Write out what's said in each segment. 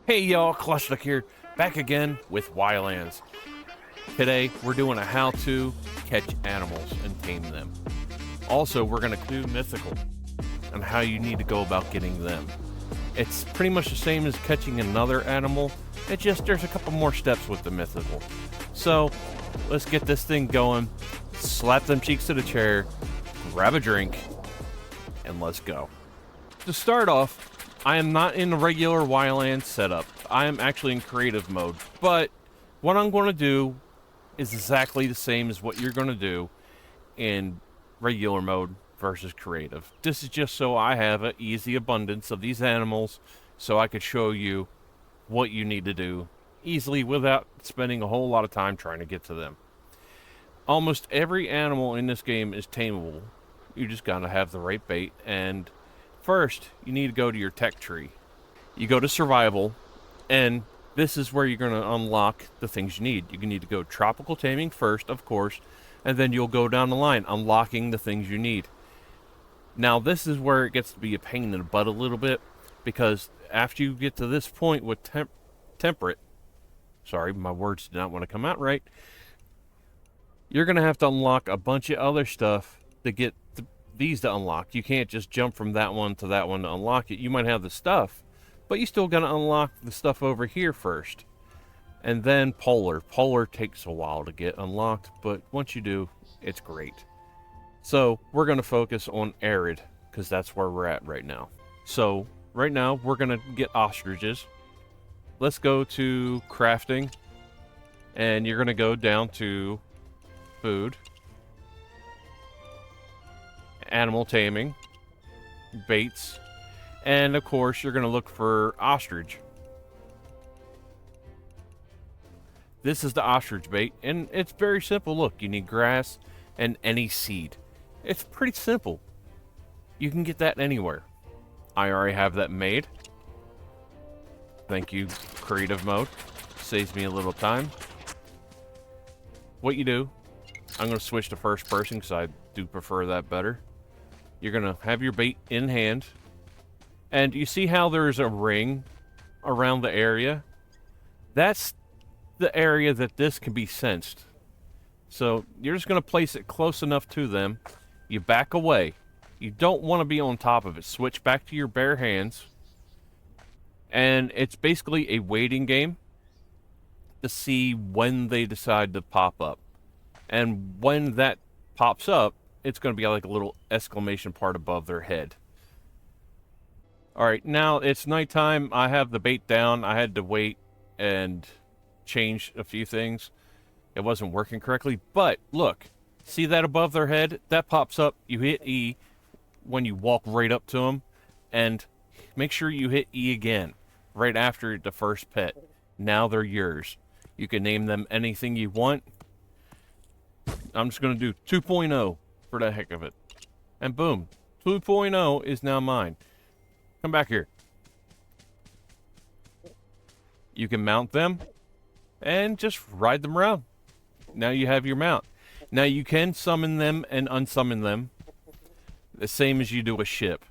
Hey y'all, Clushluck here, back again with Ylands. Today we're doing a how-to catch animals and tame them. Also, we're going to do Mythical and how you need to go about getting them. It's pretty much the same as catching another animal, it's just there's a couple more steps with the Mythical. So, let's get this thing going, slap them cheeks to the chair, grab a drink, and let's go. To start off, I am not in the regular Ylands setup. I am actually in creative mode. But what I'm going to do is exactly the same as what you're going to do in regular mode versus creative. This is just so I have an easy abundance of these animals so I could show you what you need to do easily without spending a whole lot of time trying to get to them. Almost every animal in this game is tameable. You just got to have the right bait, and first, you need to go to your tech tree. You go to survival, and this is where you're going to unlock the things you need. You need to go tropical taming first, of course, and then you'll go down the line, unlocking the things you need. Now, this is where it gets to be a pain in the butt a little bit, because after you get to this point with temperate, sorry, my words did not want to come out right, you're going to have to unlock a bunch of other stuff to get these to unlock. You can't just jump from that one to unlock it. You might have the stuff, but you still gotta unlock the stuff over here first. And then polar. Polar takes a while to get unlocked, but once you do, it's great. So we're gonna focus on arid, because that's where we're at right now. So right now we're gonna get ostriches. Let's go to crafting, and you're gonna go down to food, animal taming, baits, and of course you're going to look for ostrich. This is the ostrich bait, and it's very simple. Look, you need grass and any seed. It's pretty simple. You can get that anywhere. I already have that made. Thank you, creative mode. Saves me a little time. What you do, I'm going to switch to first person because I do prefer that better. You're going to have your bait in hand. And you see how there's a ring around the area? That's the area that this can be sensed. So you're just going to place it close enough to them. You back away. You don't want to be on top of it. Switch back to your bare hands. And it's basically a waiting game to see when they decide to pop up. And when that pops up, it's going to be like a little exclamation part above their head. Alright, now it's nighttime. I have the bait down. I had to wait and change a few things. It wasn't working correctly, but look. See that above their head? That pops up. You hit E when you walk right up to them, and make sure you hit E again right after the first pet. Now they're yours. You can name them anything you want. I'm just going to do 2.0. for the heck of it. And boom, 2.0 is now mine. Come back here. You can mount them and just ride them around. Now you have your mount. Now you can summon them and unsummon them the same as you do a ship.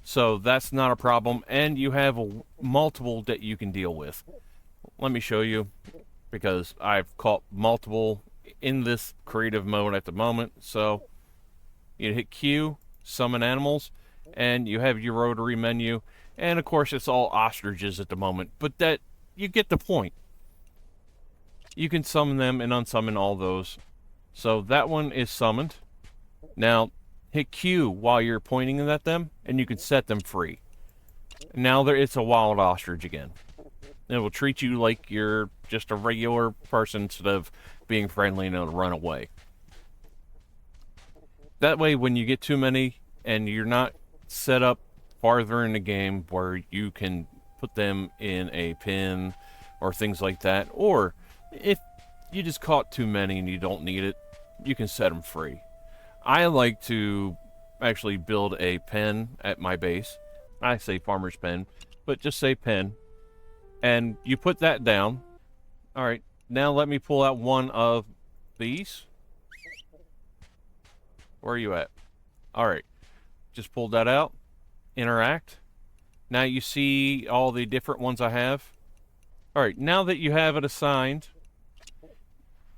So that's not a problem, and you have multiple that you can deal with. Let me show you, because I've caught multiple in this creative mode at the moment. So you hit Q, summon animals, and you have your rotary menu. And of course, it's all ostriches at the moment, but that you get the point. You can summon them and unsummon all those. So that one is summoned. Now, hit Q while you're pointing at them, and you can set them free. Now it's a wild ostrich again. It will treat you like you're just a regular person instead of being friendly and it'll run away. That way, when you get too many and you're not set up farther in the game where you can put them in a pen or things like that, or if you just caught too many and you don't need it, you can set them free. I like to actually build a pen at my base. I say farmer's pen, but just say pen. And you put that down. All right, now let me pull out one of these. Where are you at? All right, just pulled that out. Interact. Now you see all the different ones I have. All right, now that you have it assigned,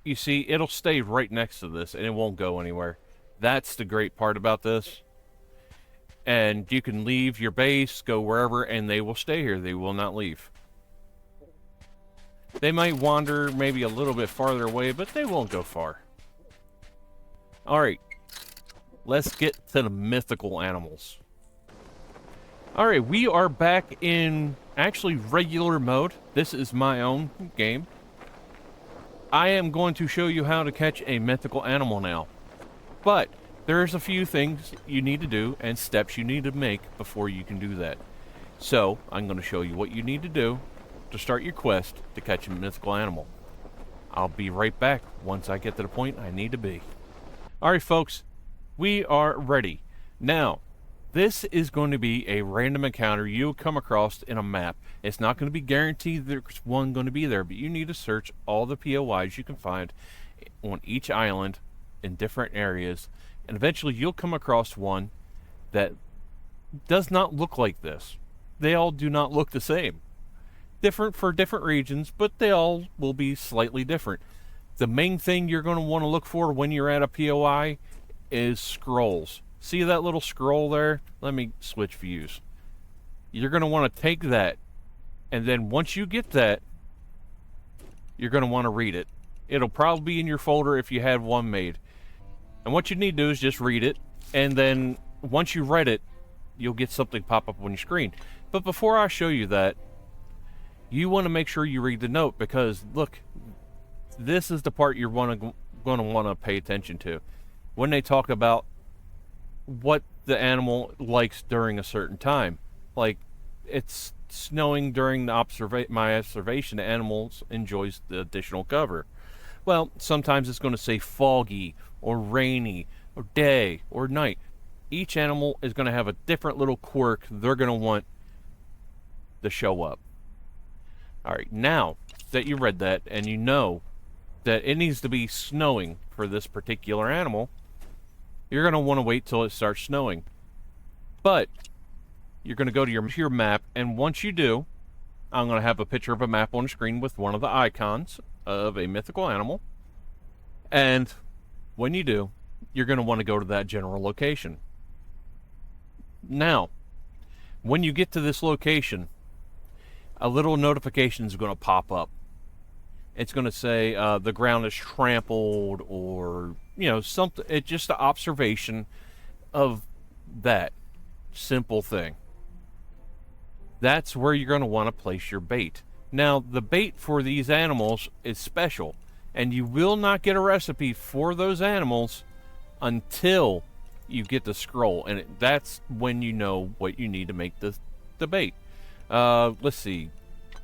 you see it'll stay right next to this and it won't go anywhere. That's the great part about this. And you can leave your base, go wherever, and they will stay here. They will not leave. They might wander maybe a little bit farther away, but they won't go far. Alright, let's get to the mythical animals. Alright, we are back in actually regular mode. This is my own game. I am going to show you how to catch a mythical animal now. But there's a few things you need to do and steps you need to make before you can do that. So, I'm going to show you what you need to do to start your quest to catch a mythical animal. I'll be right back once I get to the point I need to be. Alright folks, we are ready. Now, this is going to be a random encounter you'll come across in a map. It's not going to be guaranteed there's one going to be there, but you need to search all the POIs you can find on each island in different areas, and eventually you'll come across one that does not look like this. They all do not look the same. Different for different regions, but they all will be slightly different. The main thing you're going to want to look for when you're at a POI is scrolls. See that little scroll there? Let me switch views. You're going to want to take that, and then once you get that, you're going to want to read it. It'll probably be in your folder if you had one made. And what you need to do is just read it, and then once you read it, you'll get something pop up on your screen. But before I show you that, you want to make sure you read the note, because look, this is the part you're going to want to pay attention to. When they talk about what the animal likes during a certain time. Like, it's snowing during the my observation, the animal enjoys the additional cover. Well, sometimes it's going to say foggy, or rainy, or day, or night. Each animal is going to have a different little quirk they're going to want to show up. Alright, now that you read that, and you know that it needs to be snowing for this particular animal, you're going to want to wait till it starts snowing. But you're going to go to your map, and once you do, I'm going to have a picture of a map on the screen with one of the icons of a mythical animal. And when you do, you're going to want to go to that general location. Now, when you get to this location, a little notification is going to pop up. It's going to say the ground is trampled, or, you know, something. It's just an observation of that simple thing. That's where you're going to want to place your bait. Now, the bait for these animals is special, and you will not get a recipe for those animals until you get the scroll, and that's when you know what you need to make the bait. Let's see.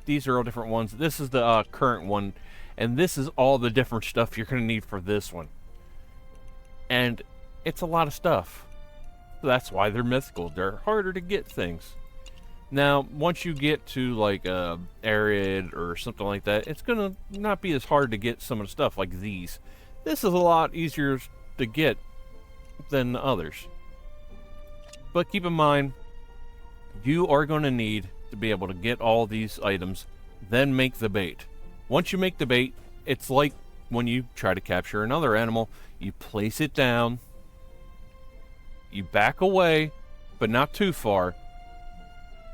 These are all different ones. This is the current one, and this is all the different stuff you're going to need for this one. And it's a lot of stuff. That's why they're mythical. They're harder to get things. Now, once you get to like arid or something like that, it's going to not be as hard to get some of the stuff like these. This is a lot easier to get than the others. But keep in mind, you are going to need to be able to get all these items, then make the bait. Once you make the bait, it's like when you try to capture another animal. You place it down, you back away, but not too far,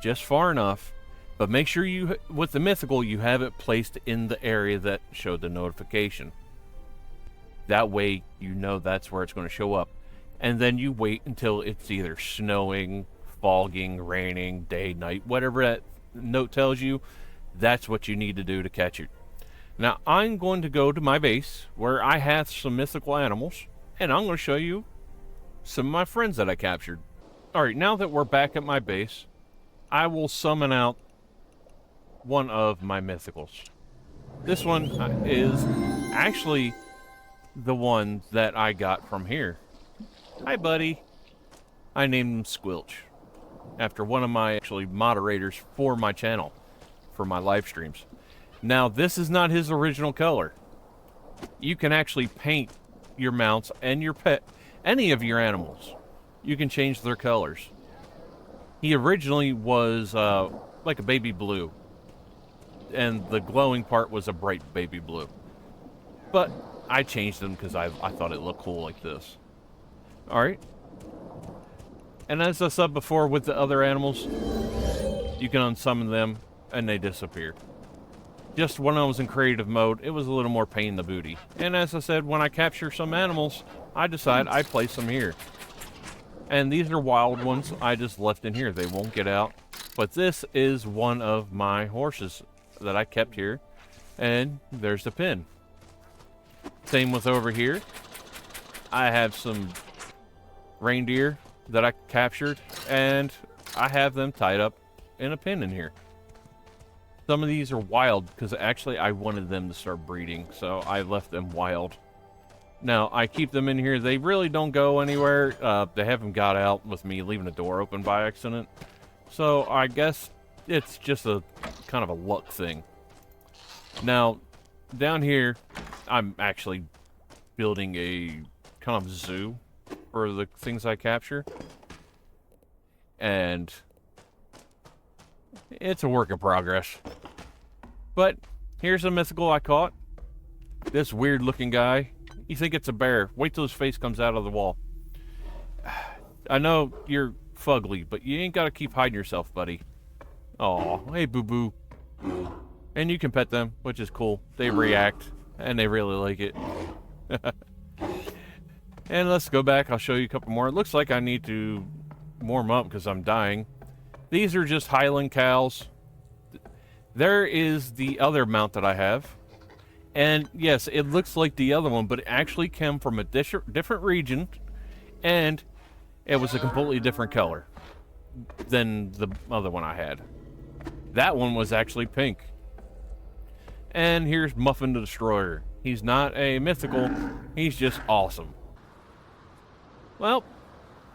just far enough. But make sure you, with the mythical, you have it placed in the area that showed the notification. That way you know that's where it's going to show up. And then you wait until it's either snowing, fogging, raining, day, night, whatever that note tells you. That's what you need to do to catch it. Now, I'm going to go to my base where I have some mythical animals, and I'm going to show you some of my friends that I captured. Alright, now that we're back at my base, I will summon out one of my mythicals. This one is actually the one that I got from here. Hi, buddy. I named him Squelch, after one of my moderators for my channel, for my live streams. Now, this is not his original color. You can actually paint your mounts and your pet, any of your animals. You can change their colors. He originally was like a baby blue, and the glowing part was a bright baby blue. But I changed him because I thought it looked cool like this. Alright. And as I said before with the other animals, you can unsummon them and they disappear. Just when I was in creative mode, it was a little more pain in the booty. And as I said, when I capture some animals, I decide I place them here. And these are wild ones I just left in here. They won't get out. But this is one of my horses that I kept here. And there's the pin. Same with over here. I have some reindeer that I captured, and I have them tied up in a pin in here. Some of these are wild because actually I wanted them to start breeding, so I left them wild. Now, I keep them in here. They really don't go anywhere. They haven't got out with me leaving the door open by accident. So I guess it's just a kind of a luck thing. Now, down here, I'm actually building a kind of zoo for the things I capture. And it's a work in progress. But here's a mythical I caught. This weird looking guy. You think it's a bear. Wait till his face comes out of the wall. I know you're fugly, but you ain't got to keep hiding yourself, buddy. Aw, hey boo-boo. And you can pet them, which is cool. They react, and they really like it. And let's go back. I'll show you a couple more. It looks like I need to warm up because I'm dying. These are just Highland cows. There is the other mount that I have. And yes, it looks like the other one, but it actually came from a different region, and it was a completely different color than the other one I had. That one was actually pink. And here's Muffin the Destroyer. He's not a mythical, he's just awesome. Well,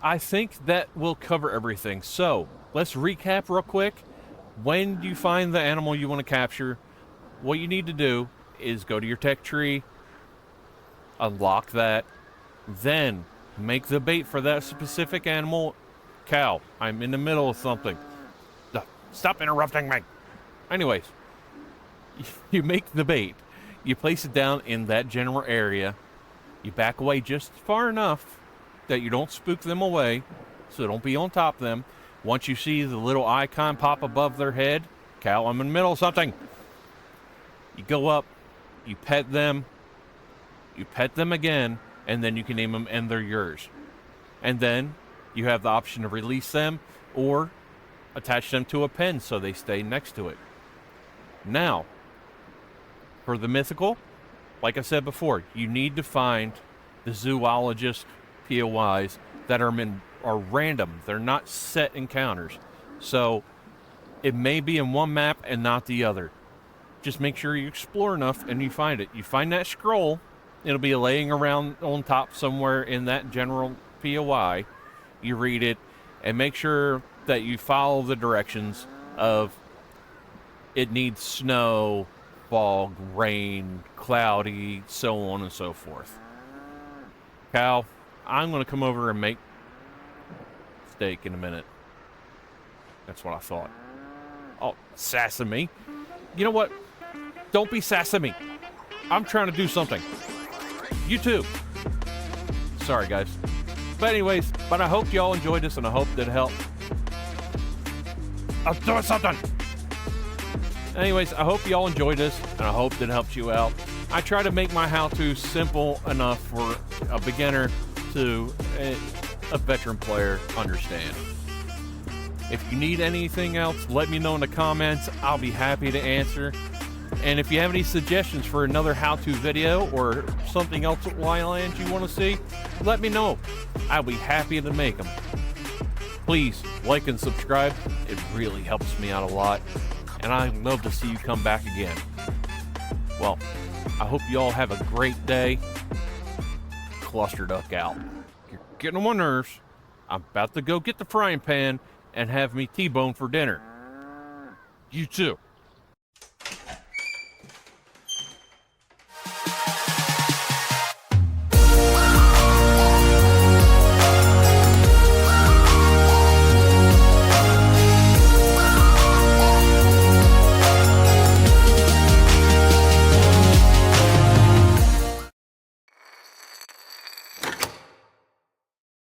I think that will cover everything. So, let's recap real quick. When you find the animal you want to capture, what you need to do is go to your tech tree, unlock that, then make the bait for that specific animal. Cow, I'm in the middle of something. Stop interrupting me. Anyways, you make the bait. You place it down in that general area. You back away just far enough that you don't spook them away, so don't be on top of them. Once you see the little icon pop above their head, cow, I'm in the middle of something. You go up, you pet them again, and then you can name them and they're yours. And then you have the option to release them or attach them to a pen so they stay next to it. Now, for the mythical, like I said before, you need to find the zoologist POIs that are random. They're not set encounters. So it may be in one map and not the other. Just make sure you explore enough and you find it. You find that scroll, it'll be laying around on top somewhere in that general POI. You read it and make sure that you follow the directions of it needs snow, fog, rain, cloudy, so on and so forth. Cow, I'm going to come over and make steak in a minute. That's what I thought. Oh, sassing me. You know what? Don't be sassing me. I'm trying to do something. You too. Sorry, guys. But anyways, I hope y'all enjoyed this, and I hope that helped. I'm doing something. Anyways, I hope y'all enjoyed this, and I hope that helped you out. I try to make my how-to simple enough for a beginner to a veteran player understand. If you need anything else, let me know in the comments. I'll be happy to answer. And if you have any suggestions for another how-to video or something else at Ylands you want to see, let me know. I'll be happy to make them. Please like and subscribe. It really helps me out a lot. And I'd love to see you come back again. Well, I hope you all have a great day. Cluster Duck out. You're getting on my nerves. I'm about to go get the frying pan and have me T-bone for dinner. You too.